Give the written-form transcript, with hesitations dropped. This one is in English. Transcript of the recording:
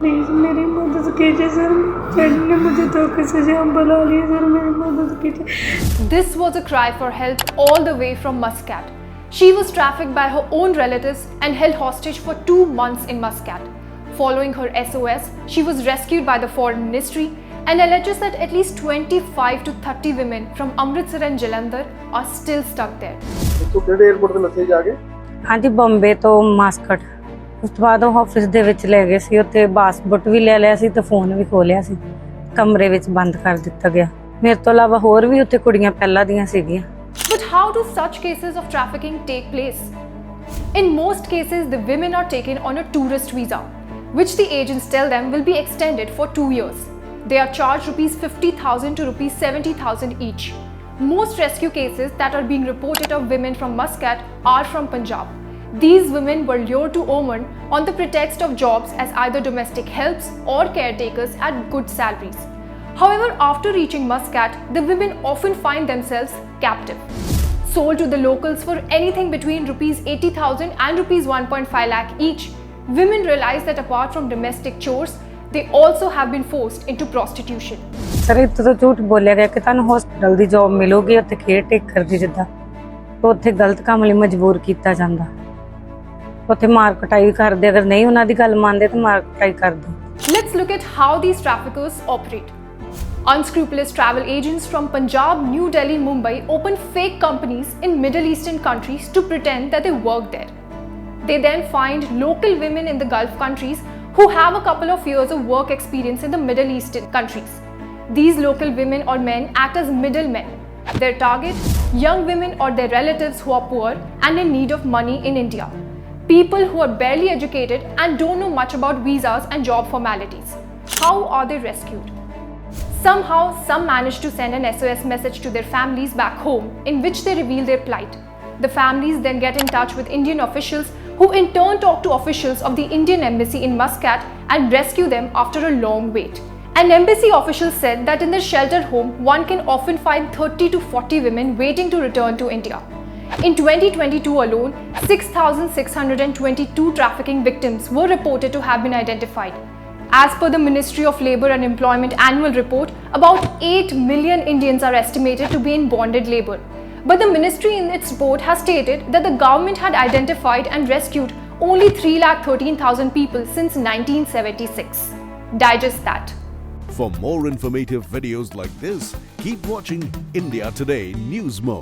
Please मेरी मदद कीजिए सर, जज ने मुझे धोखे से यहाँ बुला लिया सर, मेरी मदद कीजिए। This was a cry for help all the way from Muscat. She was trafficked by her own relatives and held hostage for 2 months in Muscat. Following her SOS, she was rescued by the Foreign Ministry and alleges that at least 25 to 30 women from Amritsar and Jalandhar are still stuck there. तो किहड़े airport ਤੇ ਲੱਥੇ ਜਾ ਕੇ? ਹਾਂਜੀ ਬੰਬੇ ਤੋਂ Muscat, ਉਸ ਤੋਂ ਬਾਅਦ ਉਹ office ਦੇ ਵਿੱਚ ਲੈ ਗਏ ਸੀ, ਉੱਥੇ ਪਾਸਪੋਰਟ ਵੀ ਲੈ ਲਿਆ ਸੀ ਤੇ ਫੋਨ ਵੀ ਖੋਹ ਲਿਆ ਸੀ, ਕਮਰੇ ਵਿੱਚ ਬੰਦ ਕਰ ਦਿੱਤਾ ਗਿਆ। ਮੇਰੇ ਤੋਂ ਇਲਾਵਾ ਹੋਰ ਵੀ ਉੱਥੇ ਕੁੜੀਆਂ ਪਹਿਲਾਂ ਦੀਆਂ ਸੀਗੀਆਂ। But how do such cases of trafficking take place? In most cases, the women are taken on a tourist visa, which the agents tell them will be extended for 2 years. They are charged rupees 50,000 to rupees 70,000 each. Most rescue cases that are being reported of women from Muscat are from Punjab. These women were lured to Oman on the pretext of jobs as either domestic helps or caretakers at good salaries. However, after reaching Muscat, the women often find themselves captive, sold to the locals for anything between rupees 80,000 and rupees 1.5 lakh each. Women realize that apart from domestic chores, they also have been forced into prostitution. Sir ਇੱਥੇ ਤੋਂ ਝੂਠ ਬੋਲਿਆ ਗਿਆ ਕਿ ਤੁਹਾਨੂੰ hospital ਦੀ job ਮਿਲੂਗੀ, ਉੱਥੇ care taker ਦੀ, ਜਿੱਦਾਂ ਉੱਥੇ ਗਲਤ ਕੰਮ ਲਈ ਮਜਬੂਰ ਕੀਤਾ ਜਾਂਦਾ, ਉੱਥੇ ਮਾਰ ਕਟਾਈ ਕਰਦੇ, ਅਗਰ ਨਹੀਂ ਉਹਨਾਂ ਦੀ ਗੱਲ ਮੰਨਦੇ ਤਾਂ ਮਾਰ ਕਟਾਈ ਕਰਦੇ। Let's look at how these traffickers operate. Unscrupulous travel agents from Punjab, New Delhi, Mumbai open fake companies in Middle Eastern countries to pretend that they work there. They then find local women in the Gulf countries who have a couple of years of work experience in the Middle Eastern countries. These local women or men act as middlemen. Their target, young women or their relatives who are poor and in need of money in India. People who are barely educated and don't know much about visas and job formalities. How are they rescued? Somehow, some manage to send an SOS message to their families back home in which they reveal their plight. The families then get in touch with Indian officials who in turn talk to officials of the Indian embassy in Muscat and rescue them after a long wait. An embassy official said that in their sheltered home, one can often find 30 to 40 women waiting to return to India. In 2022 alone, 6,622 trafficking victims were reported to have been identified. As per the Ministry of Labour and Employment annual report, about 8 million Indians are estimated to be in bonded labour. But the ministry in its report has stated that the government had identified and rescued only 3,13,000 people since 1976. Digest that. For more informative videos like this, keep watching India Today News Mo.